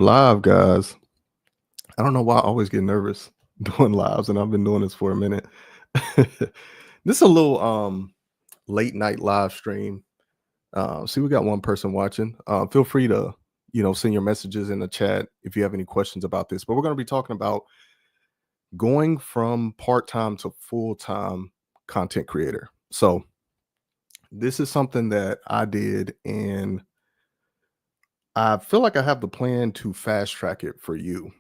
live, guys. I don't know why I always get nervous doing lives, and I've been doing this for a minute. This is a little late night live stream. See, we got one person watching. Feel free to send your messages in the chat if you have any questions about this. But we're going to be talking about going from part time to full time content creator. So this is something that I did, and I feel like I have the plan to fast track it for you.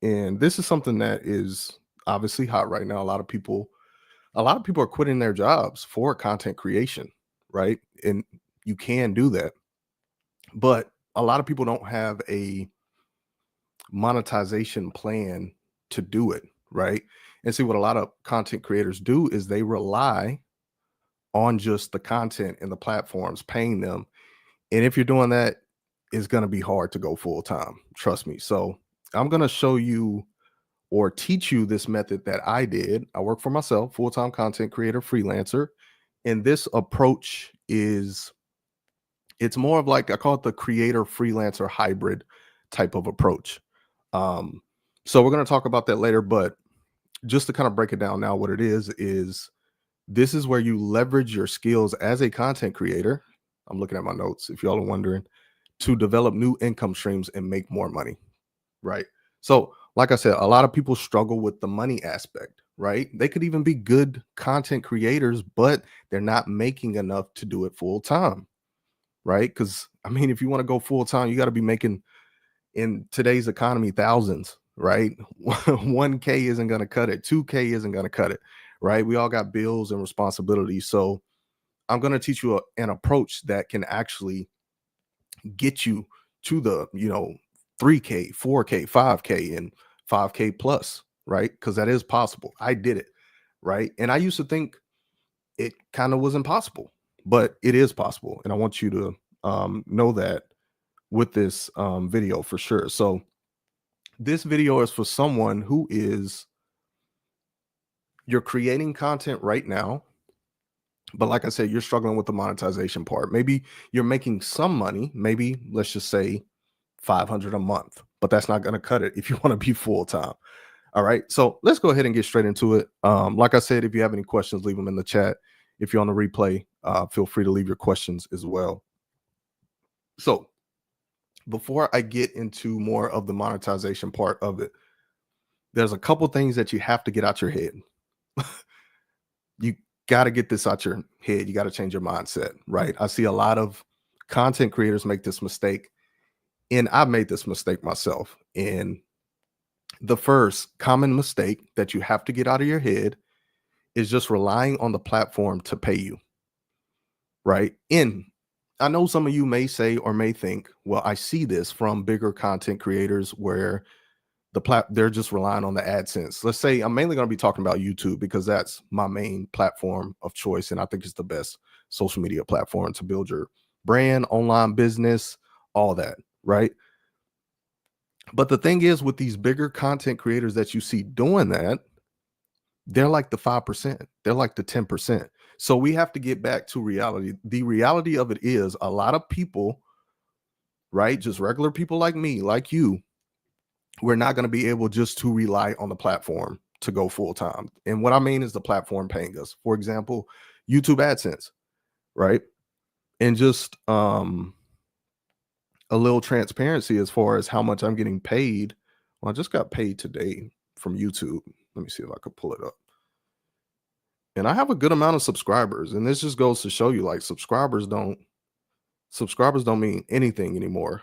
And this is something that is obviously hot right now. A lot of people are quitting their jobs for content creation, right? And you can do that. But a lot of people don't have a monetization plan to do it, right? And see, what a lot of content creators do is they rely on just the content and the platforms paying them. And if you're doing that, it's going to be hard to go full time. Trust me. So I'm going to show you or teach you this method that I did. I work for myself, full-time content creator, freelancer. And this approach it's more of like, I call it the creator freelancer hybrid type of approach. Um, so we're going to talk about that later, but just to kind of break it down now, what it is this is where you leverage your skills as a content creator. I'm looking at my notes if y'all are wondering, to develop new income streams and make more money, right? So, like I said, a lot of people struggle with the money aspect, right? They could even be good content creators, but they're not making enough to do it full time, right? Because I mean, if you want to go full time, you got to be making, in today's economy, thousands, right? 1K isn't going to cut it, 2K isn't going to cut it, right? We all got bills and responsibilities. So, I'm going to teach you an approach that can actually get you to the 3K, 4K, 5K, and 5K plus, right? Because that is possible. I did it, right? And I used to think it kind of was impossible, but it is possible. And I want you to know that with this video for sure. So this video is for someone who you're creating content right now, but like I said, you're struggling with the monetization part. Maybe you're making some money, maybe let's just say 500 a month, but that's not going to cut it if you want to be full time. All right. So let's go ahead and get straight into it. Like I said, if you have any questions, leave them in the chat. If you're on the replay, feel free to leave your questions as well. So before I get into more of the monetization part of it, there's a couple things that you have to get out your head. You got to get this out your head. You got to change your mindset, right? I see a lot of content creators make this mistake, and I've made this mistake myself. And the first common mistake that you have to get out of your head is just relying on the platform to pay you, right? And I know some of you may say or may think, well, I see this from bigger content creators where they're just relying on the AdSense. Let's say I'm mainly going to be talking about YouTube because that's my main platform of choice, and I think it's the best social media platform to build your brand, online business, all that, right? But the thing is, with these bigger content creators that you see doing that, they're like the 5%, they're like the 10%. So we have to get back to reality. The reality of it is a lot of people, right? Just regular people like me, like you, we're not going to be able just to rely on the platform to go full time. And what I mean is the platform paying us. For example, YouTube AdSense, right? And just a little transparency as far as how much I'm getting paid. Well, I just got paid today from YouTube. Let me see if I could pull it up. And I have a good amount of subscribers, and this just goes to show you, like, subscribers don't mean anything anymore.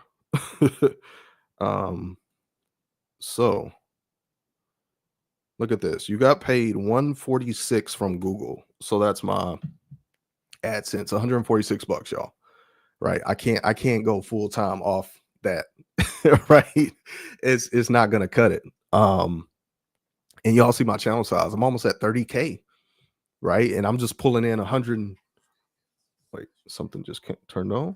So look at this. You got paid 146 from Google. So that's my AdSense, 146 bucks, y'all. Right? I can't go full time off that. Right? It's not gonna cut it. And y'all see my channel size. I'm almost at 30K, right? And I'm just pulling in 100. Wait, something just turned on.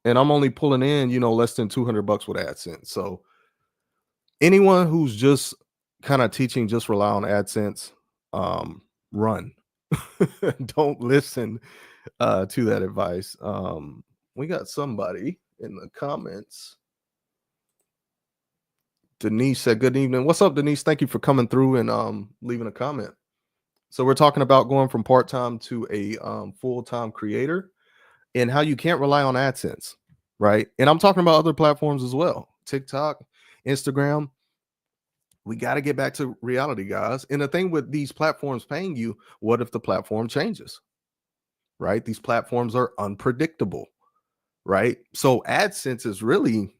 And I'm only pulling in, less than 200 bucks with AdSense. So anyone who's just kind of teaching, just rely on AdSense, run. Don't listen to that advice. We got somebody in the comments. Denise said, "Good evening." What's up, Denise? Thank you for coming through and leaving a comment. So we're talking about going from part time to a full time creator and how you can't rely on AdSense, right? And I'm talking about other platforms as well, TikTok, Instagram. We got to get back to reality, guys. And the thing with these platforms paying you, what if the platform changes, right? These platforms are unpredictable, right? So AdSense is really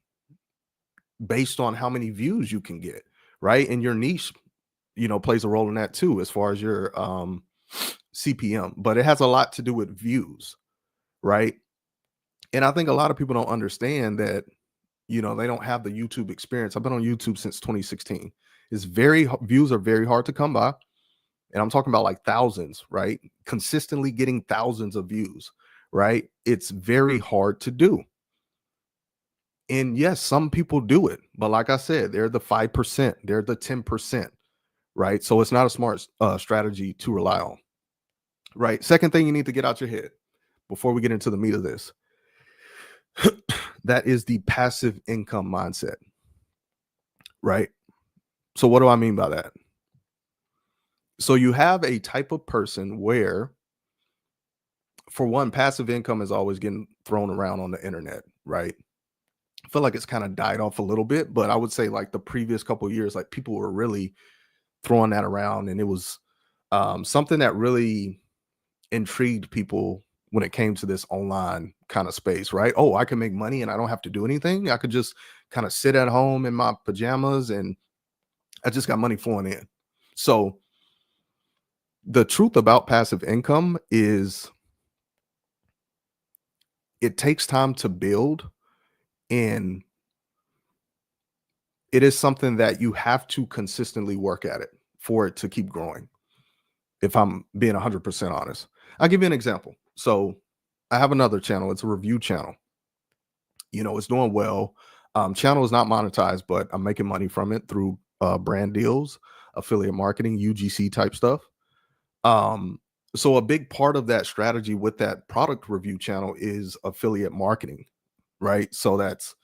based on how many views you can get, right? And your niche, plays a role in that too, as far as your CPM, but it has a lot to do with views, right? And I think a lot of people don't understand that, they don't have the YouTube experience. I've been on YouTube since 2016. Views are very hard to come by. And I'm talking about like thousands, right? Consistently getting thousands of views, right? It's very hard to do. And yes, some people do it, but like I said, they're the 5%, they're the 10%, right? So it's not a smart strategy to rely on, right? Second thing you need to get out your head before we get into the meat of this, that is the passive income mindset, right? So what do I mean by that? So you have a type of person where, for one, passive income is always getting thrown around on the internet, right? I feel like it's kind of died off a little bit, but I would say like the previous couple of years, like people were really throwing that around, and it was something that really intrigued people when it came to this online kind of space, right? Oh, I can make money and I don't have to do anything. I could just kind of sit at home in my pajamas and I just got money flowing in. So the truth about passive income is it takes time to build, and it is something that you have to consistently work at it for it to keep growing. If I'm being 100% honest, I'll give you an example. So I have another channel. It's a review channel. It's doing well. Channel is not monetized, but I'm making money from it through brand deals, affiliate marketing, UGC type stuff. So a big part of that strategy with that product review channel is affiliate marketing, right? So that's,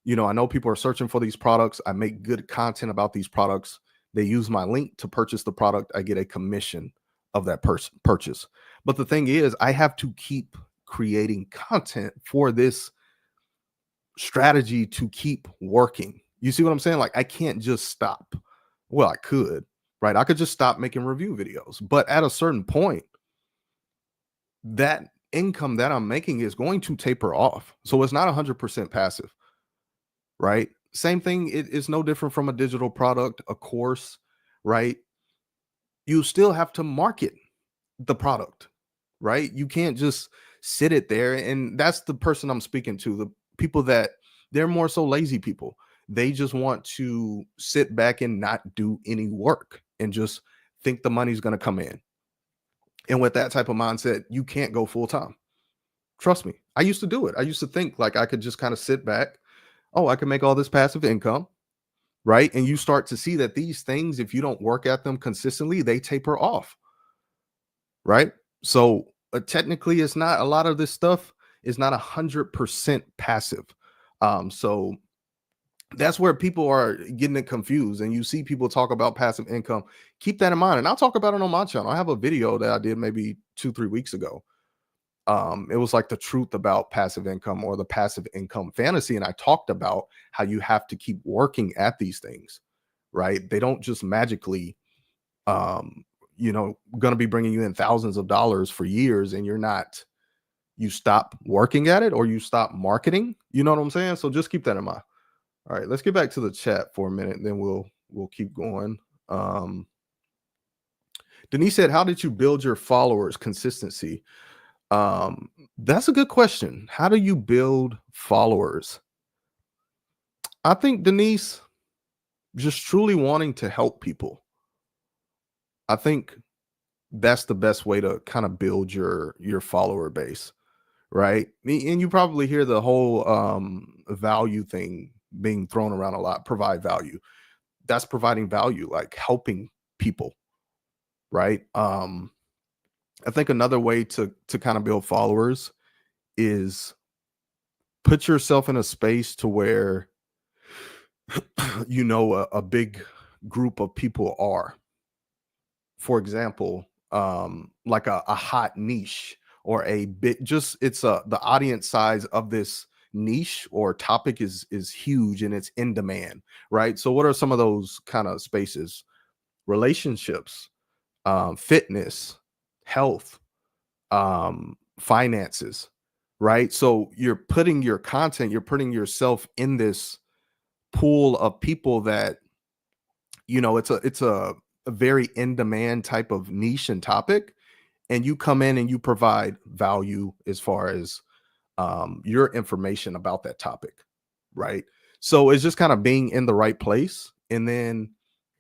I know people are searching for these products. I make good content about these products. They use my link to purchase the product. I get a commission of that purchase. But the thing is, I have to keep creating content for this strategy to keep working. You see what I'm saying? Like I can't just stop. Well, I could, right? I could just stop making review videos. But at a certain point, that income that I'm making is going to taper off. So it's not 100% passive, right? Same thing, it is no different from a digital product, a course, right? You still have to market the product, right? You can't just sit it there. And that's the person I'm speaking to, the people that they're more so lazy people. They just want to sit back and not do any work and just think the money's going to come in. And with that type of mindset, you can't go full time. Trust me. I used to do it. I used to think like I could just kind of sit back. Oh, I can make all this passive income, right? And you start to see that these things, if you don't work at them consistently, they taper off, right? So technically, it's not a lot of this stuff is not 100% passive. So that's where people are getting it confused, and you see people talk about passive income. Keep that in mind, and I'll talk about it on my channel. I have a video that I did maybe 2-3 weeks ago. It was like the truth about passive income or the passive income fantasy, and I talked about how you have to keep working at these things, right? They don't just magically going to be bringing you in thousands of dollars for years, and you stop working at it or you stop marketing. You know what I'm saying? So just keep that in mind. All right, let's get back to the chat for a minute, and then we'll keep going. Denise said, how did you build your followers? Consistency. That's a good question. How do you build followers? I think, Denise, just truly wanting to help people. I think that's the best way to kind of build your follower base, right? And you probably hear the whole value thing being thrown around a lot. Provide value. That's providing value, like helping people, right? I think another way to kind of build followers is put yourself in a space to where a big group of people are. For example, like a hot niche or a bit, just it's the audience size of this niche or topic is huge and it's in demand, right? So what are some of those kind of spaces? Relationships, fitness, health, finances, right? So you're putting your content, you're putting yourself in this pool of people that it's a very in demand type of niche and topic, and you come in and you provide value as far as your information about that topic, right? So it's just kind of being in the right place and then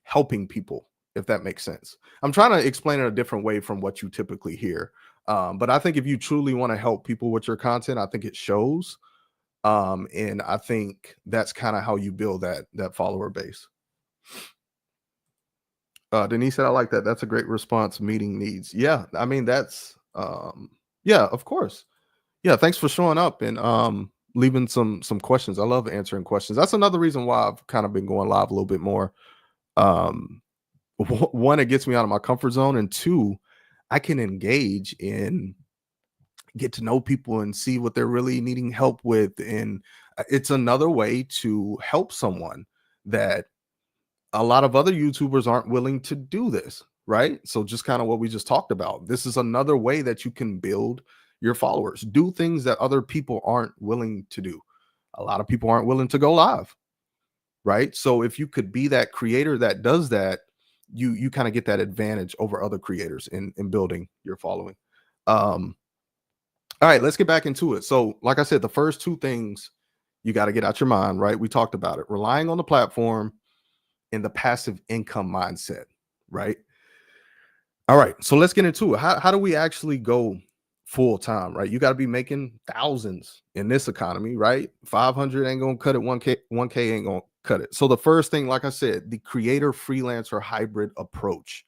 helping people, if that makes sense. I'm trying to explain it a different way from what you typically hear. But I think if you truly want to help people with your content, I think it shows. And I think that's kind of how you build that follower base. Denise said, I like that. That's a great response. Meeting needs. Yeah. I mean, yeah, of course. Yeah. Thanks for showing up and leaving some questions. I love answering questions. That's another reason why I've kind of been going live a little bit more. Um, one, it gets me out of my comfort zone. And two, I can engage and get to know people and see what they're really needing help with. And it's another way to help someone that a lot of other YouTubers aren't willing to do this, right? So just kind of what we just talked about. This is another way that you can build your followers. Do things that other people aren't willing to do. A lot of people aren't willing to go live, right? So if you could be that creator that does that, you kind of get that advantage over other creators in building your following. Um, all right, let's get back into it. So, like I said, the first two things you got to get out your mind, right? We talked about it. Relying on the platform in the passive income mindset, right? All right, so let's get into it. How do we actually go full time, right? You got to be making thousands in this economy, right? 500 ain't gonna cut it. 1K ain't gonna cut it. So the first thing, like I said, the creator freelancer hybrid approach,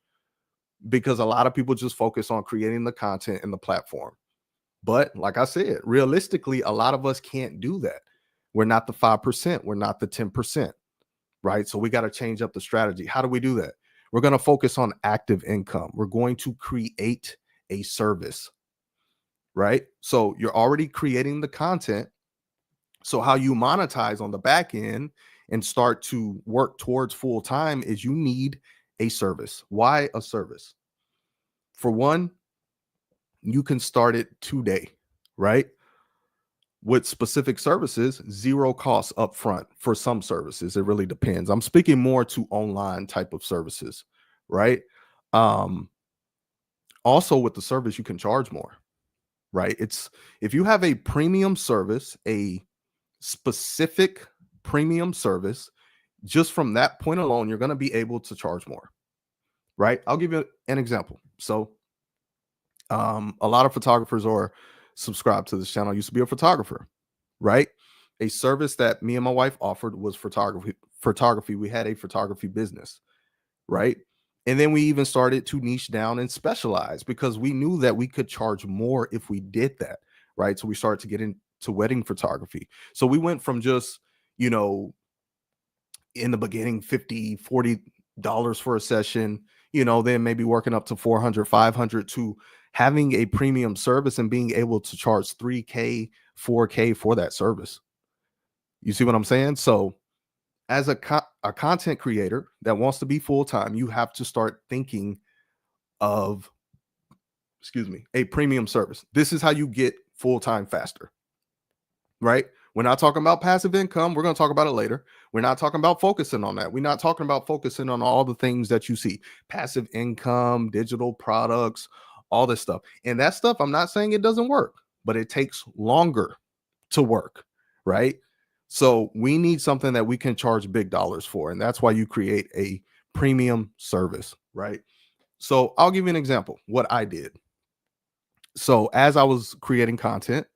because a lot of people just focus on creating the content and the platform. But like I said, realistically, a lot of us can't do that. We're not the 5%, we're not the 10%, right? So we got to change up the strategy. How do we do that? We're going to focus on active income. We're going to create a service, right? So you're already creating the content. So how you monetize on the back end and start to work towards full time is you need a service. Why a service? For one, you can start it today, right? With specific services, zero costs upfront for some services. It really depends. I'm speaking more to online type of services, right? Um, Also with the service, you can charge more, right? It's if you have a premium service, a specific premium service, just from that point alone, you're going to be able to charge more, right? I'll give you an example. So, a lot of photographers are subscribed to this channel. I used to be a photographer, right? A service that me and my wife offered was photography. We had a photography business, right? And then we even started to niche down and specialize because we knew that we could charge more if we did that, right? So we started to get into wedding photography. So we went from just, you know, in the beginning 50, $40 for a session, then maybe working up to 400, 500 to having a premium service and being able to charge 3K, 4K for that service. You see what I'm saying? So as a content creator that wants to be full time, you have to start thinking of, excuse me, a premium service. This is how you get full time faster, right? We're not talking about passive income. We're going to talk about it later. We're not talking about focusing on that. We're not talking about focusing on all the things that you see: passive income, digital products, all this stuff. And that stuff, I'm not saying it doesn't work, but it takes longer to work, right? So we need something that we can charge big dollars for. And that's why you create a premium service, right? So I'll give you an example what I did. So as I was creating content,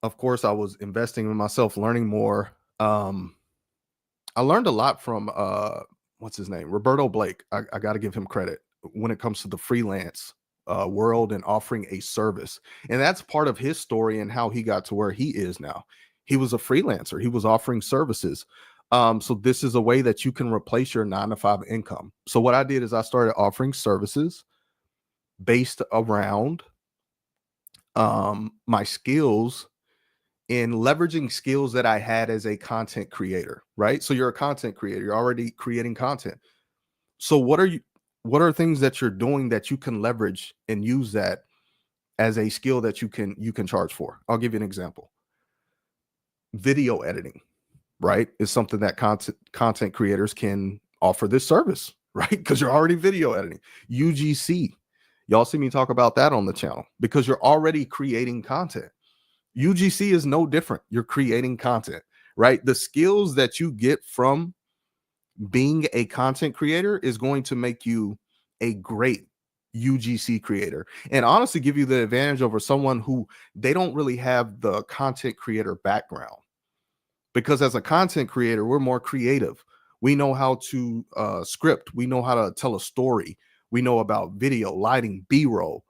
of course, I was investing in myself, learning more. I learned a lot from what's his name? Roberto Blake. I got to give him credit when it comes to the freelance world and offering a service. And that's part of his story and how he got to where he is now. He was a freelancer. He was offering services. So this is a way that you can replace your 9 to 5 income. So what I did is I started offering services based around my skills in leveraging skills that I had as a content creator, right? So you're a content creator, you're already creating content. So what are things that you're doing that you can leverage and use that as a skill that you can charge for? I'll give you an example. Video editing, right? Is something that content creators can offer this service, right? Because you're already video editing. UGC. Y'all see me talk about that on the channel because you're already creating content. UGC is no different. You're creating content, right? The skills that you get from being a content creator is going to make you a great UGC creator and honestly give you the advantage over someone who they don't really have the content creator background. Because as a content creator, we're more creative. We know how to script, we know how to tell a story, we know about video, lighting, B-roll,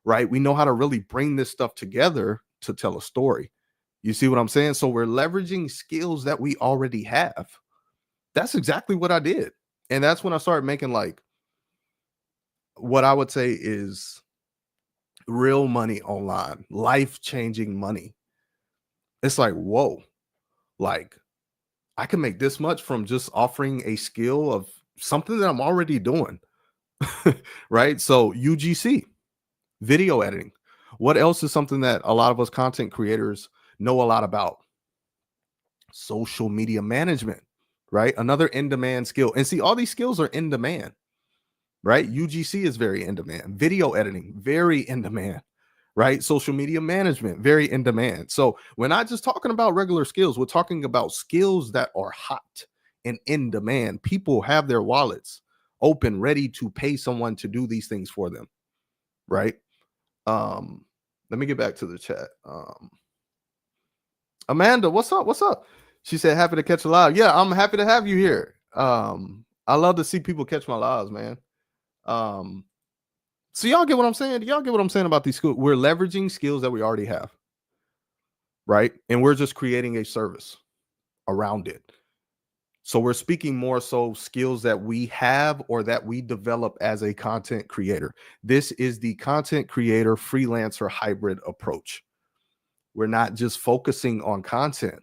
right? We know how to really bring this stuff together to tell a story. You see what I'm saying? So we're leveraging skills that we already have. That's exactly what I did. And that's when I started making like what I would say is real money online, life-changing money. It's like, whoa, like I can make this much from just offering a skill of something that I'm already doing. Right? So UGC, video editing. What else is something that a lot of us content creators know a lot about? Social media management, right? Another in-demand skill. And see, all these skills are in demand, right? UGC is very in demand. Video editing, very in demand, right? Social media management, very in demand. So we're not just talking about regular skills, we're talking about skills that are hot and in demand. People have their wallets open, ready to pay someone to do these things for them, right? Let me get back to the chat. Amanda, what's up? What's up? She said, happy to catch a live. Yeah, I'm happy to have you here. I love to see people catch my lives, man. So y'all get what I'm saying? Do y'all get what I'm saying about these schools? We're leveraging skills that we already have, right? And we're just creating a service around it. So we're speaking more so skills that we have or that we develop as a content creator. This is the content creator freelancer hybrid approach. We're not just focusing on content.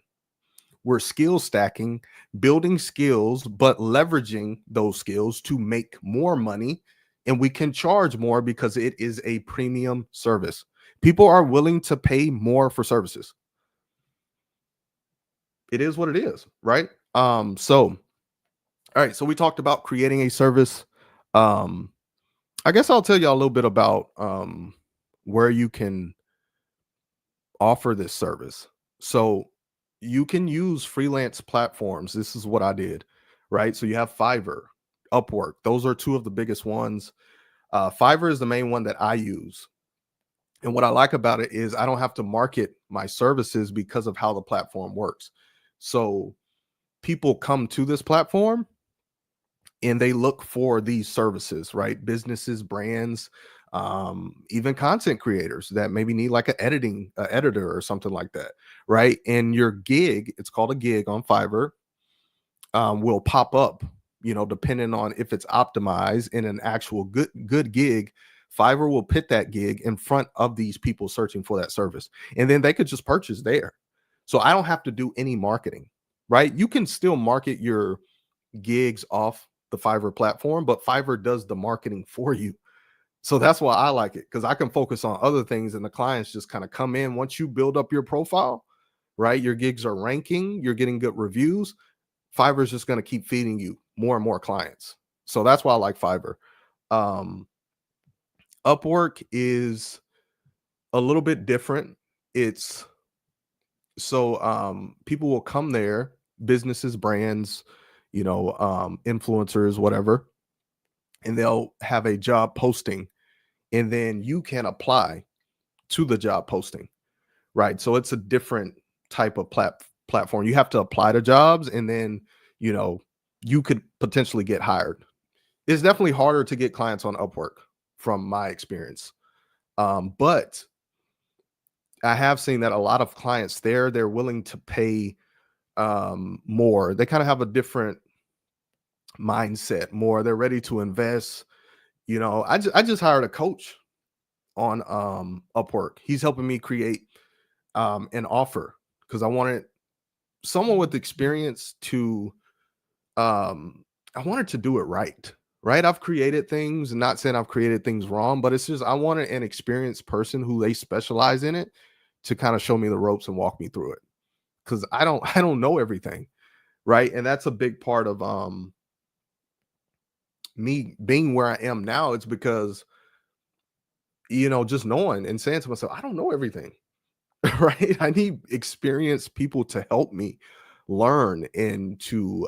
We're skill stacking, building skills, but leveraging those skills to make more money. And we can charge more because it is a premium service. People are willing to pay more for services. It is what it is, right? So all right, so we talked about creating a service. I guess I'll tell you all a little bit about where you can offer this service. So you can use freelance platforms. This is what I did, right? So you have Fiverr, Upwork. Those are two of the biggest ones. Fiverr is the main one that I use. And what I like about it is I don't have to market my services because of how the platform works. So people come to this platform and they look for these services, right? Businesses, brands, even content creators that maybe need like an editor or something like that, right? And your gig, it's called a gig on Fiverr, will pop up, depending on if it's optimized in an actual good gig. Fiverr will put that gig in front of these people searching for that service, and then they could just purchase there. So I don't have to do any marketing, right? You can still market your gigs off the Fiverr platform, but Fiverr does the marketing for you. So that's why I like it, because I can focus on other things and the clients just kind of come in. Once you build up your profile, right? Your gigs are ranking, you're getting good reviews. Fiverr is just going to keep feeding you more and more clients. So that's why I like Fiverr. Upwork is a little bit different. It's so people will come there, businesses, brands, influencers, whatever, and they'll have a job posting, and then you can apply to the job posting, right? So it's a different type of platform. You have to apply to jobs, and then you could potentially get hired. It's definitely harder to get clients on Upwork from my experience, but I have seen that a lot of clients there, they're willing to pay more. They kind of have a different mindset more. They're ready to invest. I just hired a coach on Upwork. He's helping me create an offer because I wanted someone with experience to I wanted to do it right. Right. I've created things, not saying I've created things wrong, but it's just I wanted an experienced person who they specialize in it to kind of show me the ropes and walk me through it. Cause I don't know everything. Right. And that's a big part of me being where I am now. It's because, just knowing and saying to myself, I don't know everything. Right. I need experienced people to help me learn and to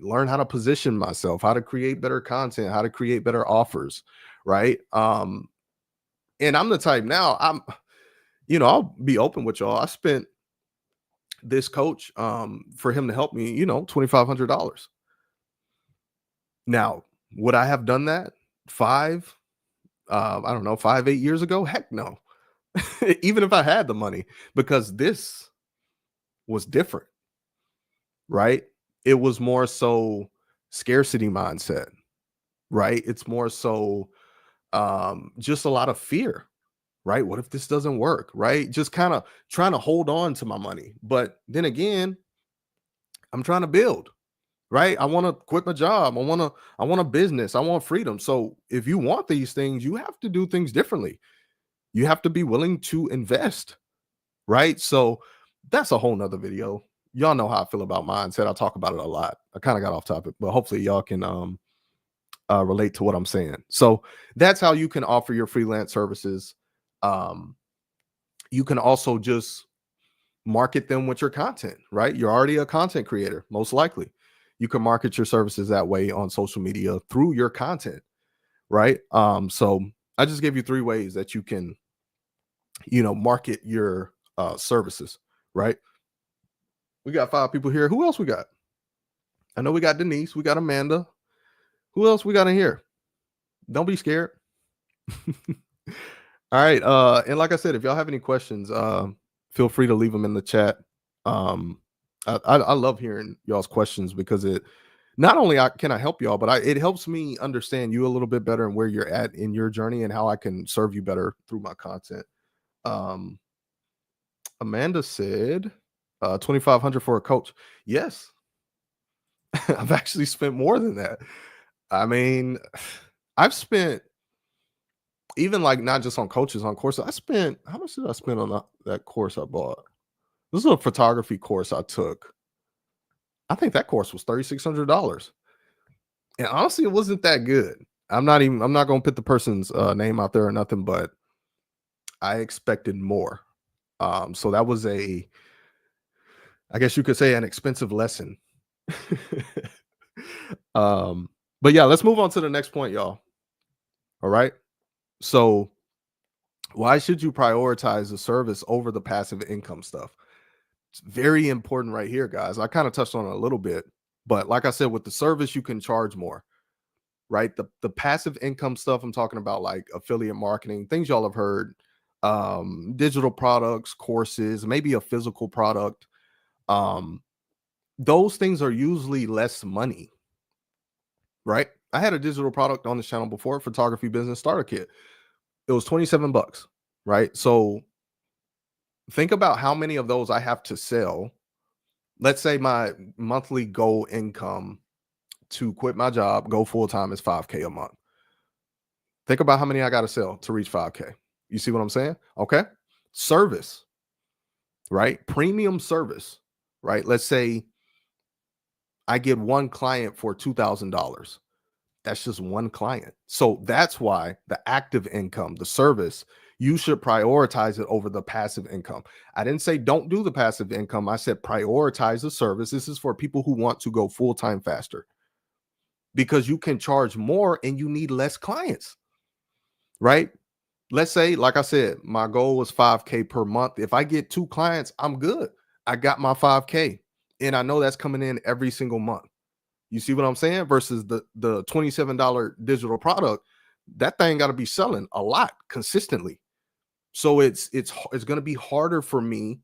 learn how to position myself, how to create better content, how to create better offers. Right. And I'm the type now, I'll be open with y'all. I spent this coach for him to help me, $2,500. Now, would I have done that five, I don't know, 5, 8 years ago? Heck no. Even if I had the money, because this was different, right? It was more so scarcity mindset, right? It's more so just a lot of fear, right? What if this doesn't work, right? Just kind of trying to hold on to my money. But then again, I'm trying to build, right? I want to quit my job. I want a business. I want freedom. So if you want these things, you have to do things differently. You have to be willing to invest, right? So that's a whole nother video. Y'all know how I feel about mindset. I talk about it a lot. I kind of got off topic, but hopefully y'all can relate to what I'm saying. So that's how you can offer your freelance services. Um, you can also just market them with your content, right? You're already a content creator, most likely. You can market your services that way on social media through your content, right? So I just gave you 3 ways that you can, market your services, right? We got 5 people here. Who else we got? I know we got Denise, we got Amanda. Who else we got in here? Don't be scared. All right. And like I said, if y'all have any questions, feel free to leave them in the chat. I love hearing y'all's questions because it not only can I help y'all, but it helps me understand you a little bit better and where you're at in your journey and how I can serve you better through my content. Amanda said 2,500 for a coach. Yes. I've actually spent more than that. I mean, I've spent even like not just on coaches, on courses. I spent how much did I spend on that course I bought? This is a photography course I took. I think that course was $3,600. And honestly, it wasn't that good. I'm not gonna put the person's name out there or nothing, but I expected more. So that was I guess you could say an expensive lesson. But yeah, let's move on to the next point, y'all. All right. So why should you prioritize the service over the passive income stuff? It's very important right here, guys. I kind of touched on it a little bit, but like I said, with the service, you can charge more, right? The passive income stuff, I'm talking about like affiliate marketing, things y'all have heard, digital products, courses, maybe a physical product. Those things are usually less money, right? I had a digital product on this channel before, photography business starter kit. It was $27, right? So think about how many of those I have to sell. Let's say my monthly goal income to quit my job, go full time is 5K a month. Think about how many I got to sell to reach 5K. You see what I'm saying? Okay. Service, right? Premium service, right? Let's say I get one client for $2,000. That's just one client. So that's why the active income, the service, you should prioritize it over the passive income. I didn't say don't do the passive income. I said prioritize the service. This is for people who want to go full time faster because you can charge more and you need less clients, right? Let's say, like I said, my goal was 5K per month. If I get 2 clients, I'm good. I got my 5K and I know that's coming in every single month. You see what I'm saying? Versus the $27 digital product, that thing got to be selling a lot consistently. So it's going to be harder for me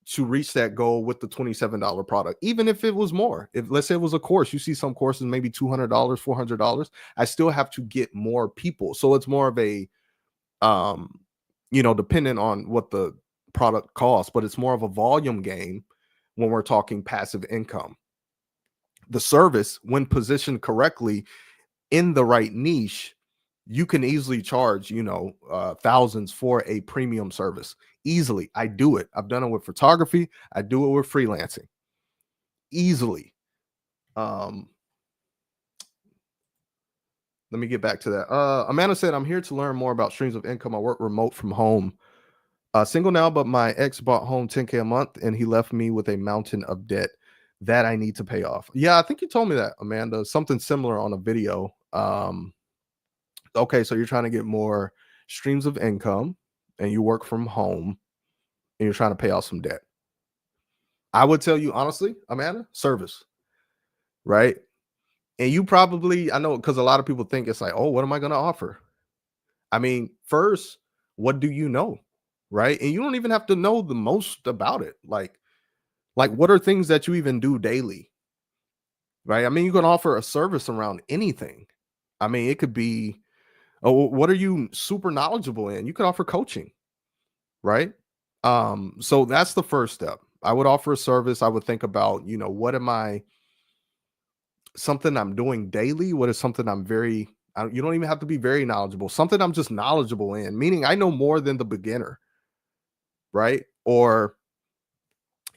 to reach that goal with the $27 product, even if it was more. If let's say it was a course, you see some courses maybe $200, $400, I still have to get more people. So it's more of a dependent on what the product costs, but it's more of a volume game when we're talking passive income. The service, when positioned correctly in the right niche, you can easily charge, thousands for a premium service. Easily. I do it. I've done it with photography. I do it with freelancing. Easily. Let me get back to that. Amanda said, I'm here to learn more about streams of income. I work remote from home. Single now, but my ex bought home $10K a month and he left me with a mountain of debt that I need to pay off. Yeah, I think you told me that, Amanda. Something similar on a video. Okay, so you're trying to get more streams of income and you work from home and you're trying to pay off some debt. I would tell you honestly, Amanda, service, right? And you probably, I know, because a lot of people think it's like, oh, what am I going to offer? I mean, first, what do you know? Right. And you don't even have to know the most about it. Like what are things that you even do daily? Right. I mean, you can offer a service around anything. I mean, it could be, oh, what are you super knowledgeable in? You could offer coaching. Right. So that's the first step. I would offer a service. I would think about, what am I, something I'm doing daily? What is something you don't even have to be very knowledgeable, something I'm just knowledgeable in, meaning I know more than the beginner. Right. Or,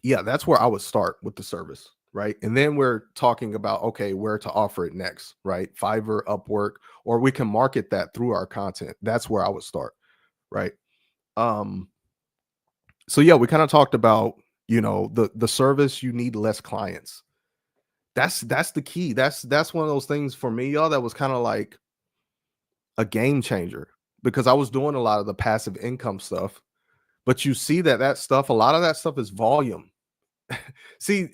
yeah, that's where I would start with the service. Right. And then we're talking about, okay, where to offer it next. Right. Fiverr, Upwork, or we can market that through our content. That's where I would start. Right. So yeah, we kind of talked about, the service, you need less clients. That's the key. That's one of those things for me, y'all, that was kind of like a game changer because I was doing a lot of the passive income stuff. But you see that stuff, a lot of that stuff is volume. See,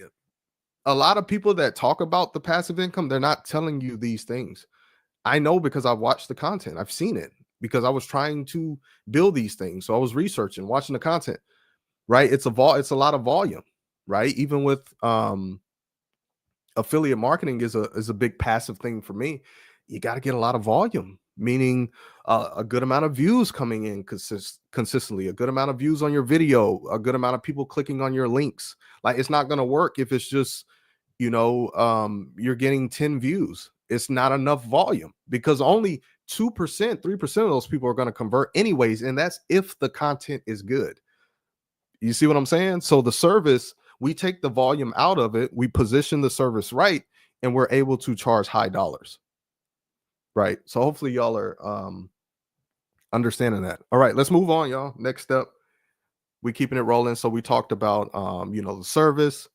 a lot of people that talk about the passive income, they're not telling you these things. I know because I've watched the content. I've seen it because I was trying to build these things. So I was researching, watching the content, right? It's a lot of volume, right? Even with affiliate marketing is a big passive thing for me. You got to get a lot of volume, meaning a good amount of views coming in consistently, a good amount of views on your video, a good amount of people clicking on your links. Like it's not going to work if it's just, you're getting 10 views. It's not enough volume because only 2%, 3% of those people are going to convert anyways. And that's if the content is good. You see what I'm saying? So the service, we take the volume out of it, we position the service right, and we're able to charge high dollars. Right. So hopefully y'all are understanding that. All right, let's move on, y'all. Next step, we keeping it rolling. So we talked about the service,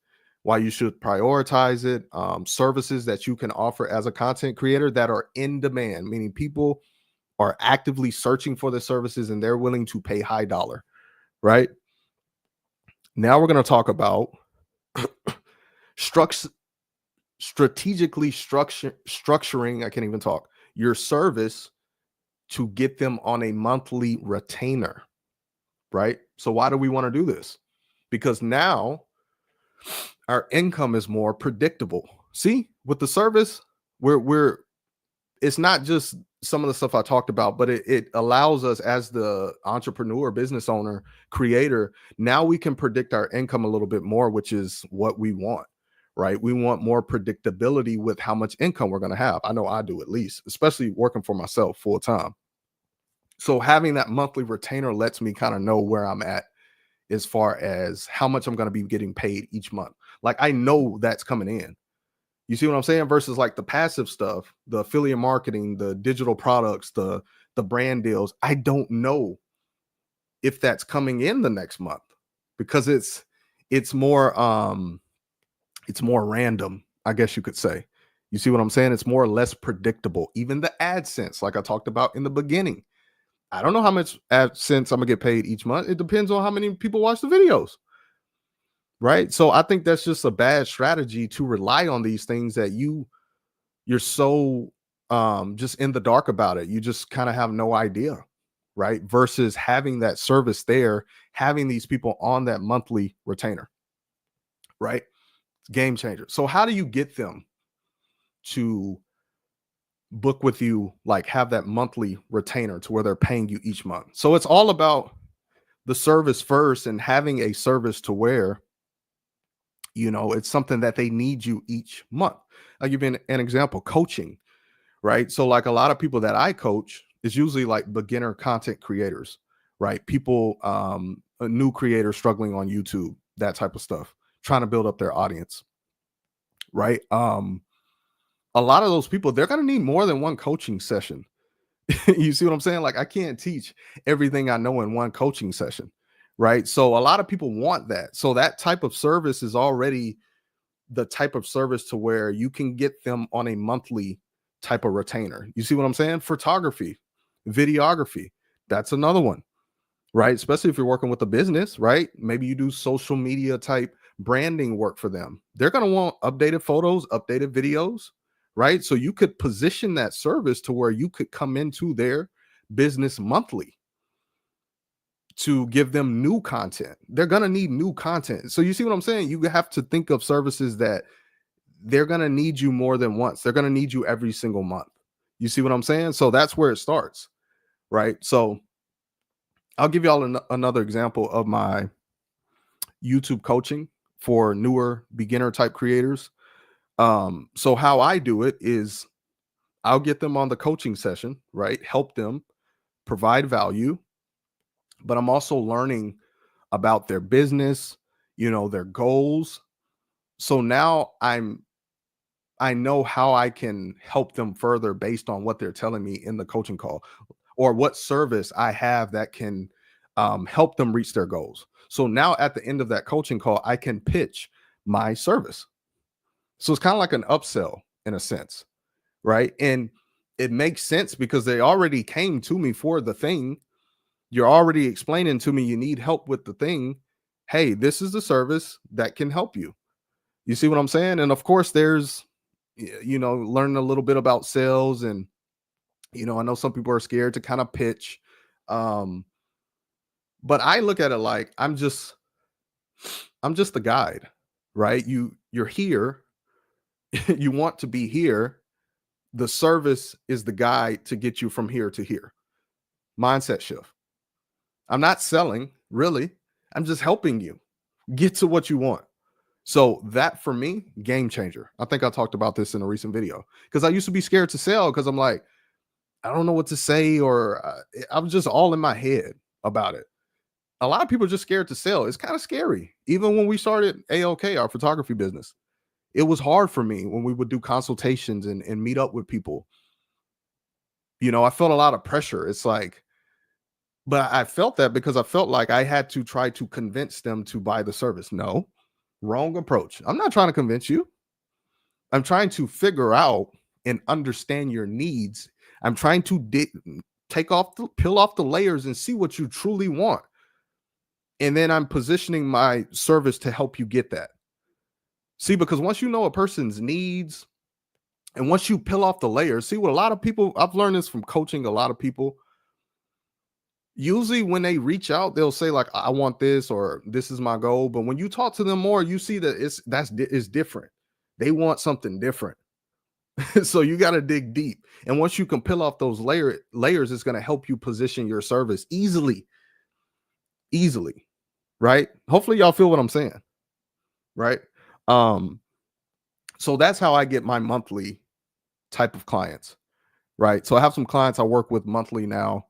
why you should prioritize it, services that you can offer as a content creator that are in demand, meaning people are actively searching for the services and they're willing to pay high dollar, right? Now we're going to talk about strategically structuring, I can't even talk, your service to get them on a monthly retainer, right? So why do we want to do this? Because now our income is more predictable. See, with the service, we're it's not just some of the stuff I talked about, but it allows us as the entrepreneur, business owner, creator, now we can predict our income a little bit more, which is what we want, right? We want more predictability with how much income we're going to have. I know I do, at least, especially working for myself full time. So having that monthly retainer lets me kind of know where I'm at as far as how much I'm going to be getting paid each month. Like I know that's coming in. You see what I'm saying? Versus like the passive stuff, the affiliate marketing, the digital products, the brand deals. I don't know if that's coming in the next month because it's more random, I guess you could say. You see what I'm saying? It's more or less predictable. Even the AdSense, like I talked about in the beginning. I don't know how much AdSense I'm gonna get paid each month. It depends on how many people watch the videos. Right. So I think that's just a bad strategy to rely on these things that you're so just in the dark about it. You just kind of have no idea. right? Versus having that service there, having these people on that monthly retainer, right? Game changer. So how do you get them to book with you, like have that monthly retainer to where they're paying you each month? So it's all about the service first and having a service to where, it's something that they need you each month. I'll give you an example: coaching, right? So, like a lot of people that I coach is usually like beginner content creators, right? People, a new creator struggling on YouTube, that type of stuff, trying to build up their audience, right? A lot of those people, they're going to need more than one coaching session. You see what I'm saying? Like, I can't teach everything I know in one coaching session, right? So a lot of people want that. So that type of service is already the type of service to where you can get them on a monthly type of retainer. You see what I'm saying? Photography, videography, that's another one, right? Especially if you're working with a business, right? Maybe you do social media type branding work for them. They're going to want updated photos, updated videos, right? So you could position that service to where you could come into their business monthly to give them new content. They're going to need new content. So you see what I'm saying? You have to think of services that they're going to need you more than once. They're going to need you every single month. You see what I'm saying? So that's where it starts, right? So I'll give y'all another example of my YouTube coaching for newer beginner type creators. So how I do it is I'll get them on the coaching session, right? Help them provide value, but I'm also learning about their business, their goals. So now I know how I can help them further based on what they're telling me in the coaching call, or what service I have that can help them reach their goals. So now at the end of that coaching call, I can pitch my service. So it's kind of like an upsell in a sense, right? And it makes sense because they already came to me for the thing. You're already explaining to me you need help with the thing. Hey, this is the service that can help you. You see what I'm saying? And of course, there's, learning a little bit about sales. And, I know some people are scared to kind of pitch. Um, but I look at it like I'm just the guide, right? You're here, you want to be here. The service is the guide to get you from here to here. Mindset shift. I'm not selling, really. I'm just helping you get to what you want. So that for me, game changer. I think I talked about this in a recent video because I used to be scared to sell because I'm like, I don't know what to say, or I was just all in my head about it. A lot of people are just scared to sell. It's kind of scary. Even when we started AOK, our photography business, it was hard for me when we would do consultations and meet up with people. I felt a lot of pressure. It's like, but I felt that because I felt like I had to try to convince them to buy the service. No, wrong approach. I'm not trying to convince you. I'm trying to figure out and understand your needs. I'm trying to peel off the layers and see what you truly want. And then I'm positioning my service to help you get that. See, because once you know a person's needs and once you peel off the layers, see what a lot of people, I've learned this from coaching a lot of people. Usually when they reach out, they'll say like, I want this, or this is my goal. But when you talk to them more, you see that it's different. They want something different. So you got to dig deep. And once you can peel off those layers, it's going to help you position your service easily, right? Hopefully y'all feel what I'm saying, right? Um, so that's how I get my monthly type of clients, right? So I have some clients I work with monthly now.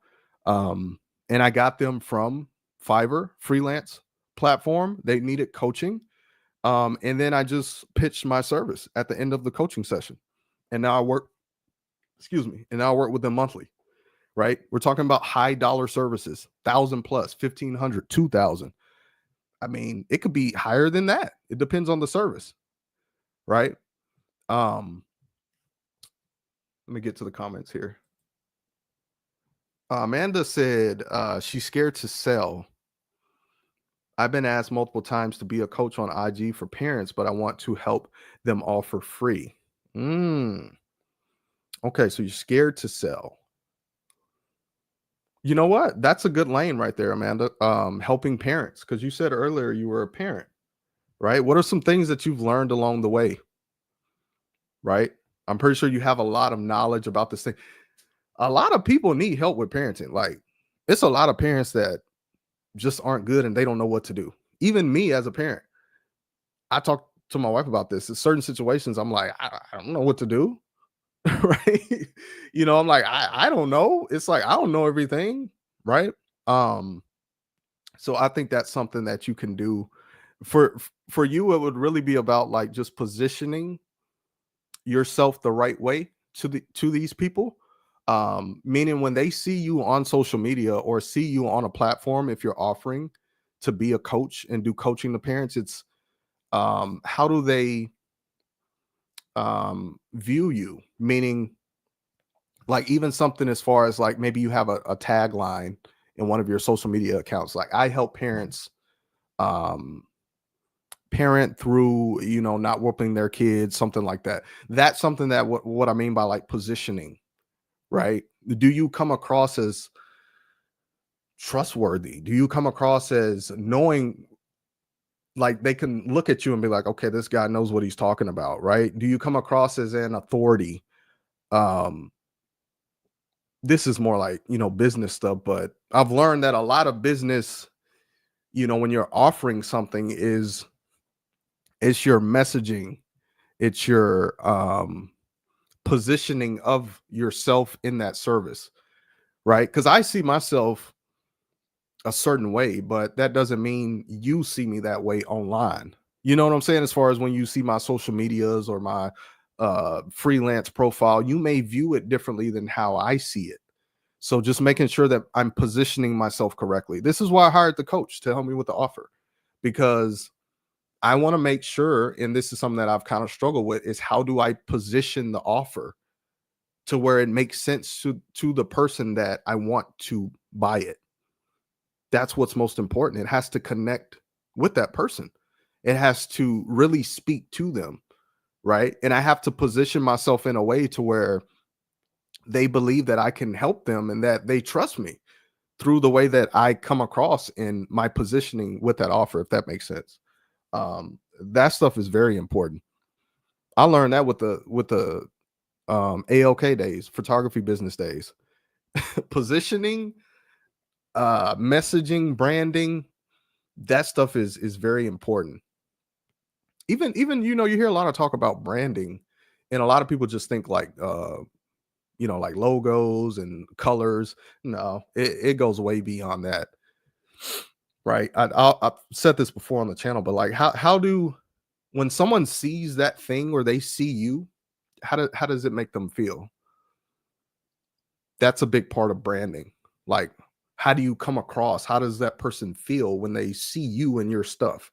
And I got them from Fiverr freelance platform. They needed coaching. And then I just pitched my service at the end of the coaching session. And now I work, and now I work with them monthly, right? We're talking about high dollar services, 1,000 plus, 1,500, 2,000. I mean, it could be higher than that. It depends on the service, right? Let me get to the comments here. Amanda said she's scared to sell. I've been asked multiple times to be a coach on IG for parents, but I want to help them all for free. Okay, so you're scared to sell. You know what? That's a good lane right there, Amanda. Helping parents, because you said earlier you were a parent, right? What are some things that you've learned along the way, right? I'm pretty sure you have a lot of knowledge about this thing. A lot of people need help with parenting. Like, it's a lot of parents that just aren't good and they don't know what to do. Even me as a parent, I talk to my wife about this. In certain situations, I'm like, I don't know what to do. Right. I'm like, I don't know. It's like I don't know everything. Right. Um, so I think that's something that you can do. For you, it would really be about like just positioning yourself the right way to these people. Meaning when they see you on social media or see you on a platform, if you're offering to be a coach and do coaching to parents, it's how do they view you? Meaning, like, even something as far as like maybe you have a tagline in one of your social media accounts, like I help parents um parent through, not whooping their kids, something like that. That's something that what I mean by like positioning, right? Do you come across as trustworthy? Do you come across as knowing, like they can look at you and be like, okay, this guy knows what he's talking about, right? Do you come across as an authority? Um, this is more like, business stuff, but I've learned that a lot of business, when you're offering something, is it's your messaging, it's your positioning of yourself in that service, right? Because I see myself a certain way, but that doesn't mean you see me that way online. You know what I'm saying? As far as when you see my social medias or my freelance profile, you may view it differently than how I see it. So just making sure that I'm positioning myself correctly. This is why I hired the coach to help me with the offer, because I want to make sure, and this is something that I've kind of struggled with, is how do I position the offer to where it makes sense to the person that I want to buy it. That's what's most important. It has to connect with that person. It has to really speak to them, right? And I have to position myself in a way to where they believe that I can help them and that they trust me through the way that I come across in my positioning with that offer, if that makes sense. That stuff is very important. I learned that with the ALK days, photography business days. Positioning, messaging, branding, that stuff is very important. Even you hear a lot of talk about branding, and a lot of people just think like like logos and colors. No, it goes way beyond that, right? I've said this before on the channel, but like how do, when someone sees that thing or they see you, how does it make them feel? That's a big part of branding. Like, how do you come across? How does that person feel when they see you and your stuff?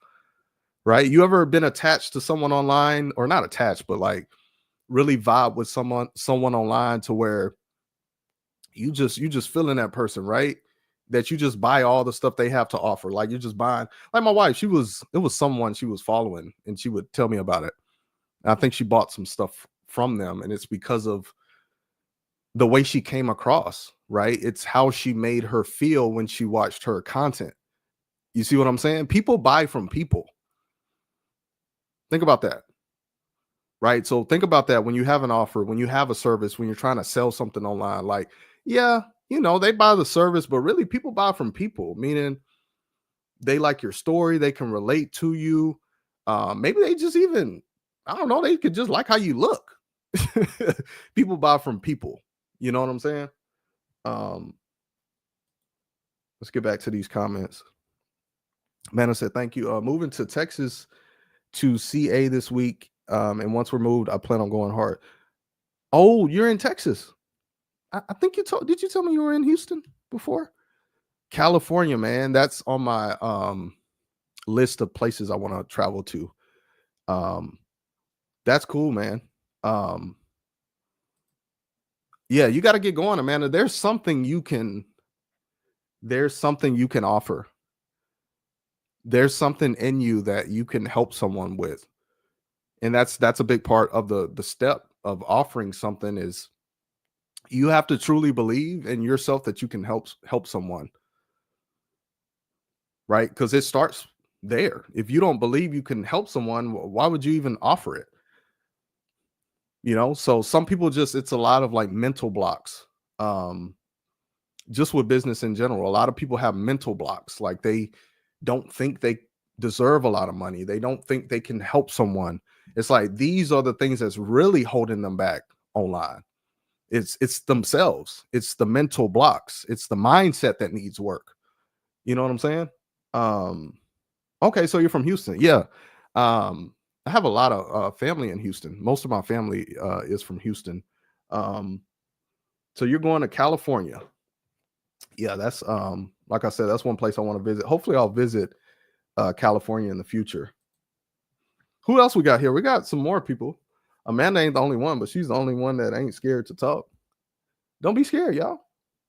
Right? You ever been attached to someone online, or not attached, but like really vibe with someone online to where you just feeling that person, right? That you just buy all the stuff they have to offer. Like you're just buying. Like my wife, it was someone she was following and she would tell me about it. And I think she bought some stuff from them, and it's because of the way she came across, right? It's how she made her feel when she watched her content. You see what I'm saying? People buy from people. Think about that, right? So think about that when you have an offer, when you have a service, when you're trying to sell something online. Like, yeah, they buy the service, but really people buy from people, meaning they like your story, they can relate to you. Maybe they just even, I don't know, they could just like how you look. People buy from people. You know what I'm saying? Um, let's get back to these comments. Manna said, thank you. Moving to Texas to CA this week. And once we're moved, I plan on going hard. Oh, you're in Texas. I think did you tell me you were in Houston before? California, man. That's on my list of places I want to travel to. That's cool, man. Um, yeah, you got to get going, Amanda. There's something you can offer. There's something in you that you can help someone with. And that's a big part of the step of offering something, is You have to truly believe in yourself that you can help someone, right? Because it starts there. If you don't believe you can help someone, why would you even offer it? So some people just, it's a lot of like mental blocks. Um, just with business in general, a lot of people have mental blocks. Like they don't think they deserve a lot of money. They don't think they can help someone. It's like these are the things that's really holding them back online. It's themselves. It's the mental blocks. It's the mindset that needs work. You know what I'm saying? Um, okay, so you're from Houston. Yeah. I have a lot of family in Houston. Most of my family is from Houston. Um, so you're going to California. Yeah, that's like I said, that's one place I want to visit. Hopefully I'll visit California in the future. Who else we got here? We got some more people. Amanda ain't the only one, but she's the only one that ain't scared to talk. Don't be scared, y'all.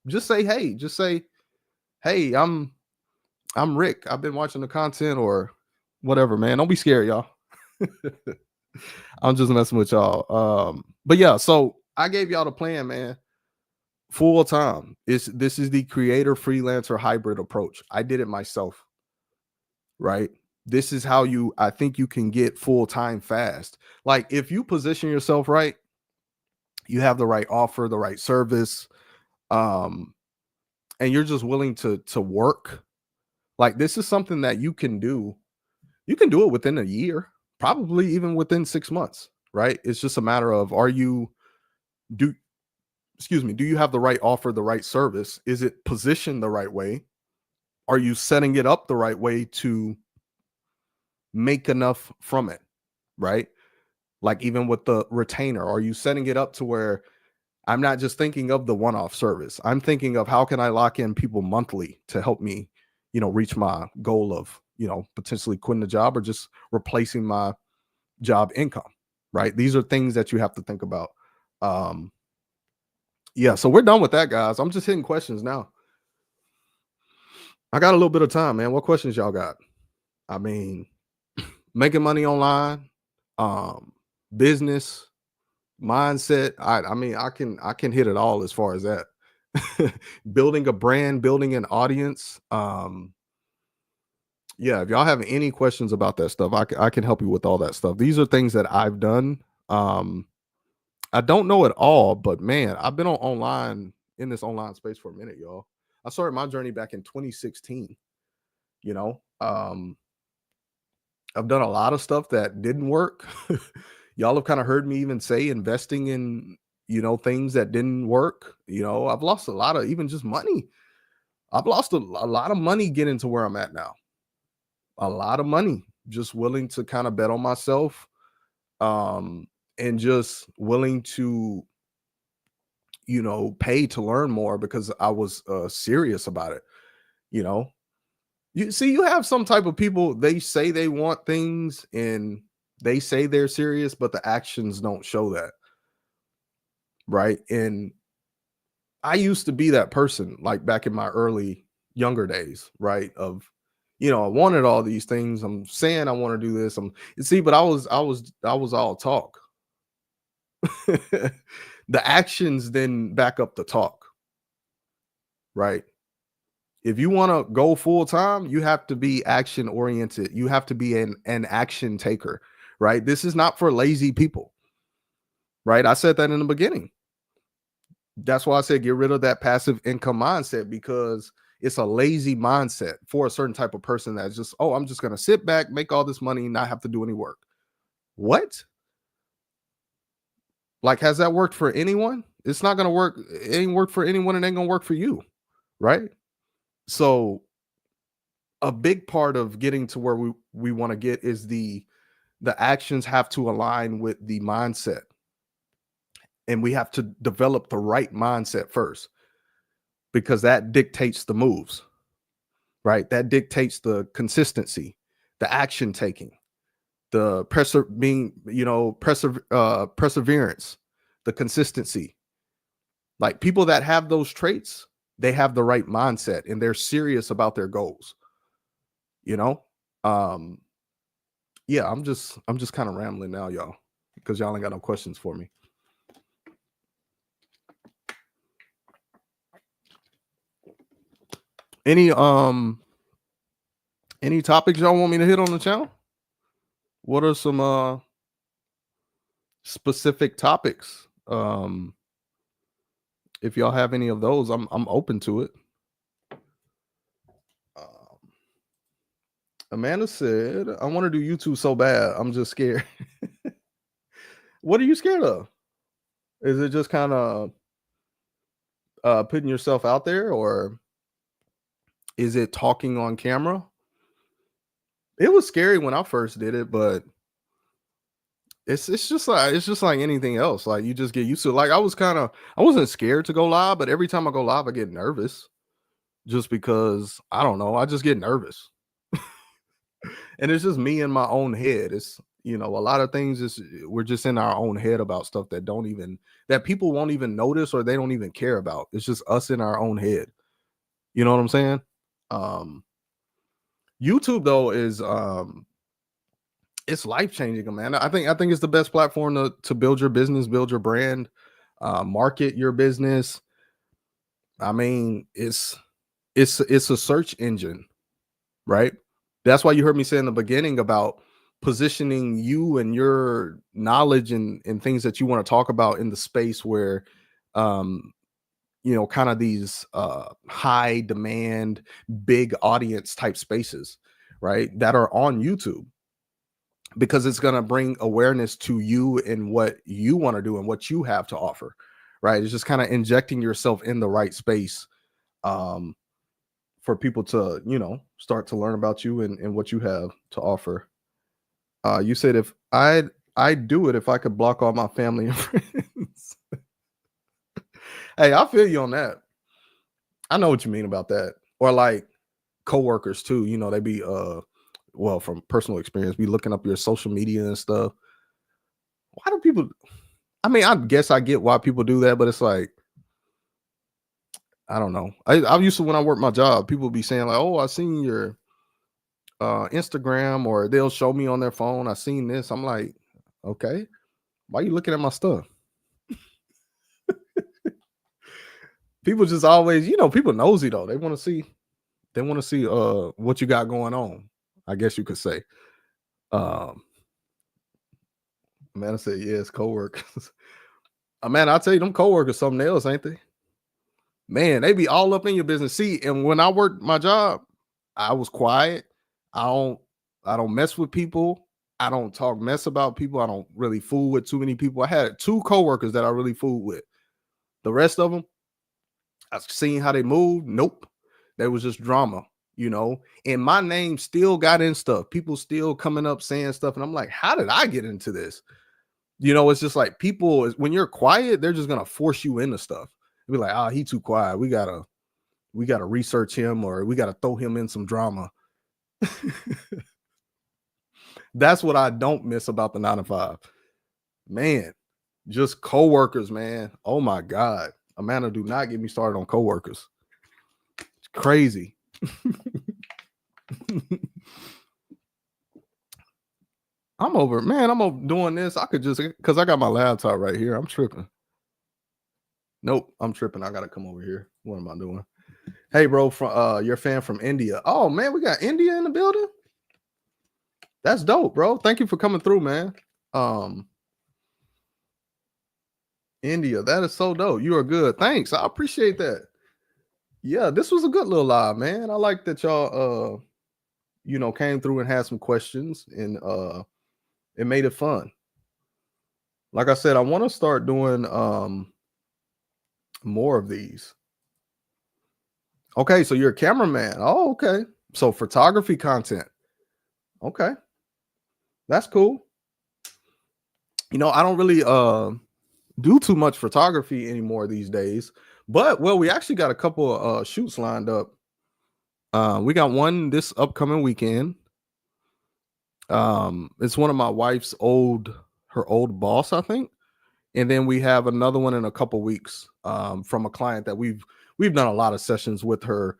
Just say hey. Just say, hey, I'm Rick. I've been watching the content or whatever, man. Don't be scared, y'all. I'm just messing with y'all. But yeah, so I gave y'all the plan, man. Full time. This is the creator freelancer hybrid approach. I did it myself, right? This is how I think you can get full time fast. Like if you position yourself right, you have the right offer, the right service, um, and you're just willing to work. Like this is something that you can do. You can do it within a year, probably even within 6 months, right? It's just a matter of do do you have the right offer, the right service? Is it positioned the right way? Are you setting it up the right way to make enough from it, right? Like even with the retainer, are you setting it up to where I'm not just thinking of the one-off service. I'm thinking of how can I lock in people monthly to help me, reach my goal of, potentially quitting the job or just replacing my job income, right? These are things that you have to think about. Um, yeah, so we're done with that, guys. I'm just hitting questions now. I got a little bit of time, man. What questions y'all got? I mean, making money online, um, business, mindset. I mean, I can hit it all as far as that. Building a brand, building an audience. Yeah, if y'all have any questions about that stuff, I can help you with all that stuff. These are things that I've done. I don't know it all, but man, I've been in this online space for a minute, y'all. I started my journey back in 2016. You know, I've done a lot of stuff that didn't work. Y'all have kind of heard me even say investing in, things that didn't work. I've lost a lot of even just money. I've lost a lot of money getting to where I'm at now. A lot of money, just willing to kind of bet on myself, um, and just willing to, pay to learn more because I was serious about it. You know, you see, you have some type of people, they say they want things and they say they're serious, but the actions don't show that. Right. And I used to be that person, like back in my early younger days, right? Of, I wanted all these things. I'm saying I want to do this. But I was all talk. The actions then back up the talk, right? If you want to go full time, you have to be action oriented. You have to be an action taker, right? This is not for lazy people, right? I said that in the beginning. That's why I said get rid of that passive income mindset because it's a lazy mindset for a certain type of person that's just, oh, I'm just going to sit back, make all this money, and not have to do any work. What? Like, has that worked for anyone? It's not going to work. It ain't worked for anyone. It ain't going to work for you. Right. So, a big part of getting to where we want to get is the actions have to align with the mindset. And we have to develop the right mindset first because that dictates the moves, right? That dictates the consistency, the action taking, the perseverance, the consistency. Like people that have those traits, they have the right mindset and they're serious about their goals. You know, um, yeah, I'm just kind of rambling now, y'all, because y'all ain't got no questions for me. Any any topics y'all want me to hit on the channel? What are some specific topics? If y'all have any of those, I'm open to it. Um, Amanda said, "I want to do YouTube so bad. I'm just scared." What are you scared of? Is it just kind of putting yourself out there, or is it talking on camera? It was scary when I first did it, but it's just like anything else. Like you just get used to it. Like I wasn't scared to go live, but every time I go live, I get nervous just because I don't know. I just get nervous. And it's just me in my own head. It's a lot of things is we're just in our own head about stuff that people won't even notice or they don't even care about. It's just us in our own head. You know what I'm saying? Um YouTube though is it's life changing, man. I think it's the best platform to build your business, build your brand, market your business. I mean, it's a search engine, right? That's why you heard me say in the beginning about positioning you and your knowledge and things that you want to talk about in the space where um kind of these high demand, big audience type spaces, right? That are on YouTube because it's going to bring awareness to you and what you want to do and what you have to offer, right? It's just kind of injecting yourself in the right space um for people to start to learn about you and what you have to offer. You said if I'd do it if I could block all my family and friends. Hey, I feel you on that. I know what you mean about that. Or like coworkers too, they be well, from personal experience, be looking up your social media and stuff. Why do people I mean, I guess I get why people do that, but it's like I don't know. I used to when I worked my job, people be saying like, "Oh, I seen your Instagram," or they'll show me on their phone, "I seen this." I'm like, "Okay, why you looking at my stuff?" People just always, people nosy though. They want to see what you got going on. I guess you could say. Um, man, I said yes, coworkers. Man, I tell you, them coworkers something else, ain't they? Man, they be all up in your business. See, and when I worked my job, I was quiet. I don't I don't mess with people. I don't talk mess about people. I don't really fool with too many people. I had two coworkers that I really fooled with. The rest of them, I seen how they moved. Nope. There was just drama. And my name still got in stuff. People still coming up saying stuff. And I'm like, how did I get into this? It's just like people, when you're quiet, they're just gonna force you into stuff. Be like, oh, he too quiet. We gotta research him or we gotta throw him in some drama. That's what I don't miss about the 9 to 5. Man, just coworkers, man. Oh my God. Amanda, do not get me started on coworkers. It's crazy. I'm over doing this. I could just because I got my laptop right here. I'm tripping. Nope, I'm tripping. I gotta come over here. What am I doing? Hey, bro, from your fan from India. Oh man, we got India in the building. That's dope, bro. Thank you for coming through, man. Um, India, that is so dope. You are good. Thanks. I appreciate that. Yeah, this was a good little live, man. I like that y'all came through and had some questions and it made it fun. Like I said, I want to start doing more of these. Okay, so you're a cameraman. Oh, okay. So photography content. Okay. That's cool. I don't really do too much photography anymore these days. But well, we actually got a couple of shoots lined up. We got one this upcoming weekend. It's one of my wife's her old boss, I think. And then we have another one in a couple weeks from a client that we've done a lot of sessions with her.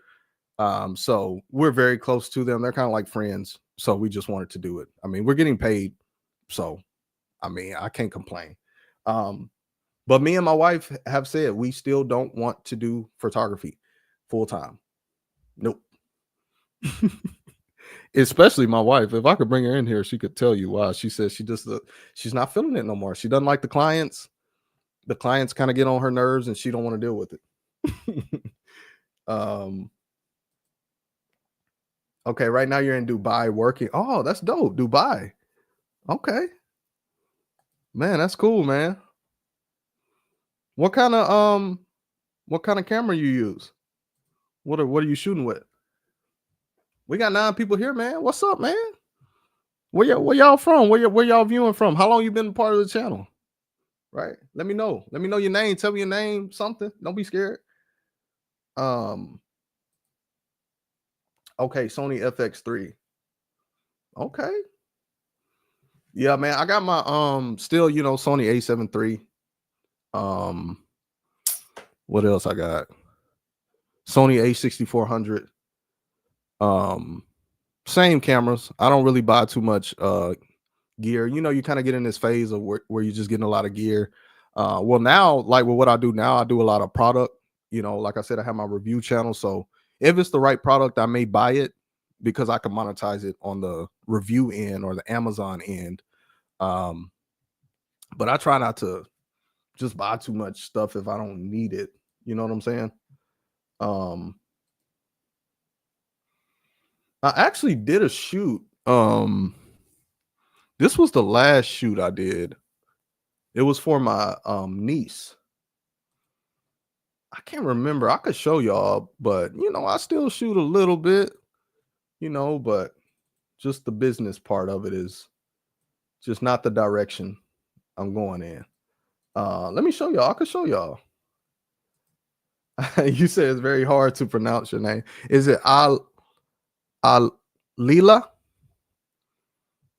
So we're very close to them. They're kind of like friends. So we just wanted to do it. I mean, we're getting paid. So I mean, I can't complain. But me and my wife have said we still don't want to do photography full time. Nope. Especially my wife. If I could bring her in here, she could tell you why. She says she's not feeling it no more. She doesn't like the clients. The clients kind of get on her nerves, and she don't want to deal with it. Okay, right now you're in Dubai working. Oh, that's dope. Dubai. Okay. Man, that's cool, man. What kind of camera you use? What are you shooting with? We got 9 people here, man. What's up, man? Where y'all from? Where y'all viewing from? How long you been part of the channel? Right? Let me know. Let me know your name. Tell me your name, something. Don't be scared. Okay, Sony FX3. Okay. Yeah, man. I got my still, Sony A7 III. What else I got? Sony A6400. Same cameras. I don't really buy too much gear. You kind of get in this phase of where you're just getting a lot of gear. Well, now, like with what I do now, I do a lot of product. Like I said, I have my review channel. So if it's the right product, I may buy it because I can monetize it on the review end or the Amazon end. But I try not to just buy too much stuff if I don't need it. You know what I'm saying? I actually did a shoot. This was the last shoot I did. It was for my niece. I can't remember. I could show y'all, but I still shoot a little bit, but just the business part of it is just not the direction I'm going in. Let me show y'all. I could show y'all. You said it's very hard to pronounce your name. Is it Lila?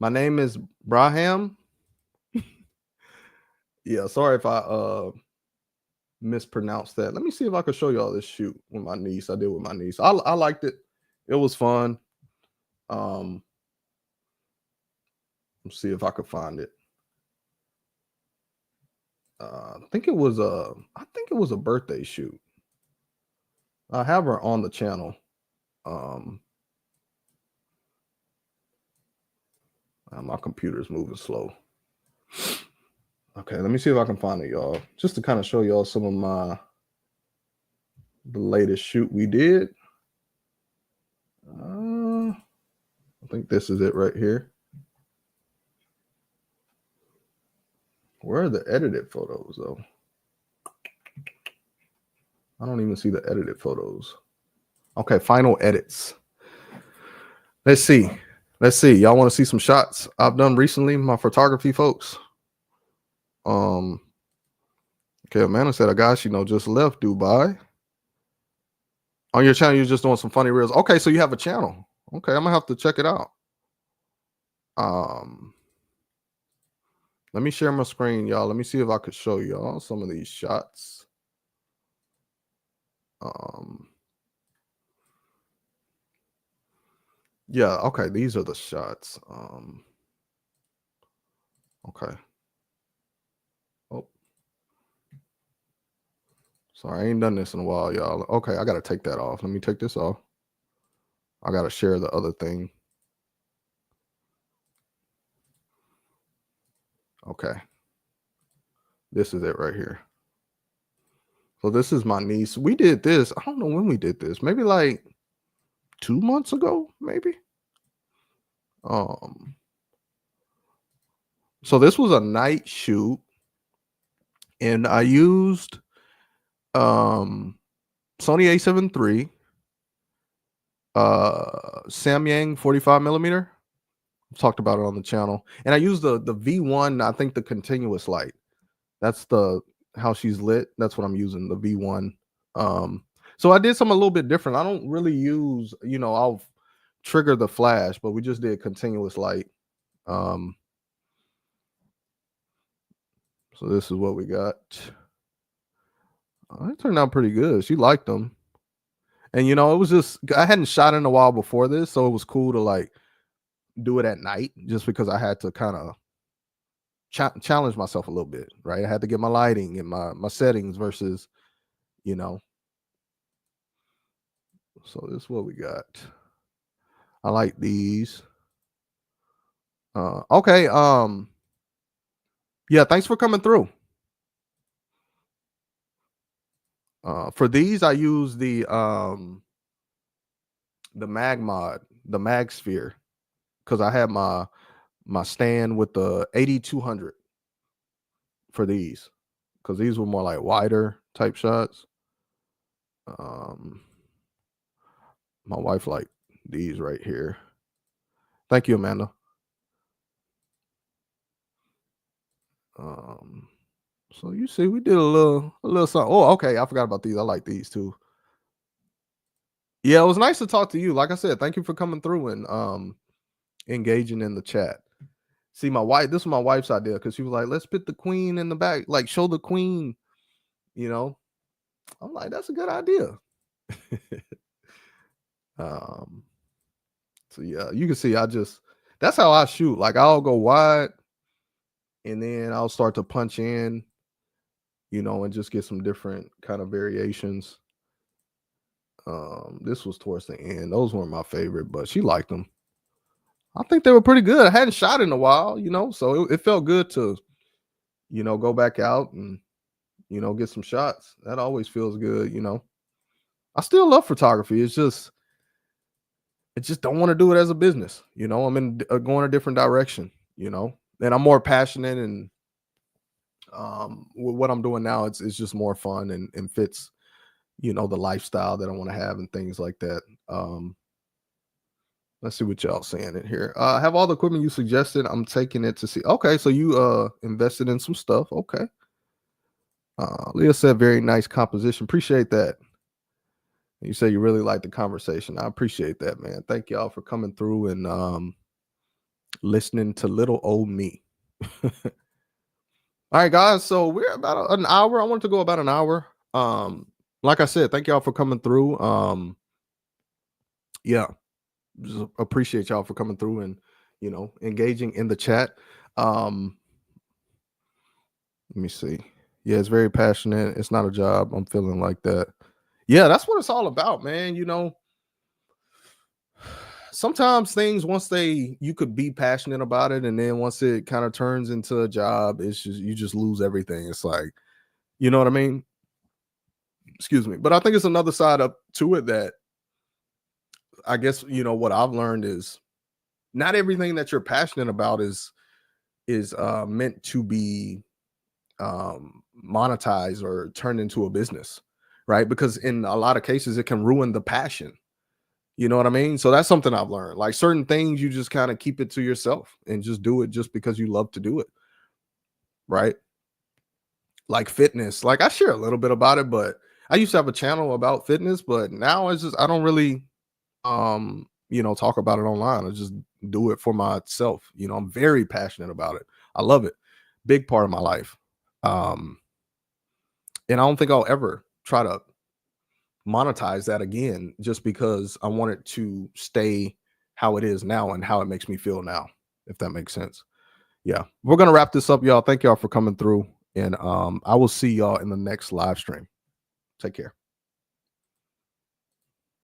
My name is Braham. Yeah, sorry if I mispronounced that. Let me see if I could show y'all this shoot with my niece. I did with my niece. I liked it. It was fun. Let's see if I could find it. I think it was a birthday shoot. I have her on the channel. My computer's moving slow. Okay, let me see if I can find it, y'all. Just to kind of show y'all some of the latest shoot we did. I think this is it right here. Where are the edited photos, though? I don't even see the edited photos. Okay, final edits. Let's see. Y'all want to see some shots I've done recently, my photography folks? Okay, Amanda said a guy she just left Dubai. On your channel, you're just doing some funny reels. Okay, so you have a channel. Okay, I'm gonna have to check it out. Let me share my screen, y'all. Let me see if I could show y'all some of these shots. Yeah, okay, these are the shots. Okay. Oh. Sorry, I ain't done this in a while, y'all. Okay, I gotta take that off. Let me take this off. I gotta share the other thing. Okay. This is it right here. So this is my niece. We did this. I don't know when we did this. Maybe like 2 months ago, maybe. So this was a night shoot, and I used Sony A7 III, Samyang 45 millimeter. I've talked about it on the channel, and I used the V1. I think the continuous light. That's how she's lit. That's what I'm using, the V1. So I did something a little bit different. I don't really use, I'll trigger the flash, but we just did continuous light. So this is what we got. It turned out pretty good. She liked them. And it was just, I hadn't shot in a while before this, so it was cool to like do it at night just because I had to kind of challenge myself a little bit, right? I had to get my lighting and my settings versus, it So this is what we got. I like these. Okay. Yeah, thanks for coming through. For these, I use the Mag Mod, the Mag Sphere, because I have my stand with the 8200 for these, because these were more like wider type shots. My wife liked these right here. Thank you, Amanda. So you see, we did a little something. Oh, okay. I forgot about these. I like these too. Yeah, it was nice to talk to you. Like I said, thank you for coming through and engaging in the chat. See, my wife, this was my wife's idea because she was like, let's put the queen in the back, like show the queen, you know. I'm like, that's a good idea. So yeah, you can see that's how I shoot. Like I'll go wide and then I'll start to punch in, and just get some different kind of variations. This was towards the end. Those weren't my favorite, but she liked them. I think they were pretty good. I hadn't shot in a while, so it felt good to, go back out and, get some shots. That always feels good, I still love photography. I just don't want to do it as a business. I'm in going a different direction, and I'm more passionate and with what I'm doing now, it's just more fun and fits, the lifestyle that I want to have and things like that. Let's see what y'all saying in here. Have all the equipment you suggested. I'm taking it to see. Okay, so you invested in some stuff. Okay. Leah said very nice composition. Appreciate that. You say you really like the conversation. I appreciate that, man. Thank y'all for coming through and listening to little old me. All right, guys. So we're about an hour. I wanted to go about an hour. Like I said, thank y'all for coming through. Yeah. Just appreciate y'all for coming through and engaging in the chat. Let me see. Yeah, it's very passionate. It's not a job. I'm feeling like that. Yeah, that's what it's all about, man. Sometimes things once you could be passionate about it, and then once it kind of turns into a job, it's just you just lose everything. It's like, you know what I mean? Excuse me. But I think it's another side up to it that I guess what I've learned is not everything that you're passionate about is meant to be monetized or turned into a business, right? Because in a lot of cases it can ruin the passion. You know what I mean? So that's something I've learned. Like certain things you just kind of keep it to yourself and just do it just because you love to do it, right? Like fitness. Like I share a little bit about it, but I used to have a channel about fitness, but now it's just I don't really talk about it online. I just do it for myself. I'm very passionate about it. I love it. Big part of my life. And I don't think I'll ever try to monetize that again just because I want it to stay how it is now and how it makes me feel now, if that makes sense. Yeah, we're gonna wrap this up, y'all. Thank y'all for coming through, and I will see y'all in the next live stream. Take care.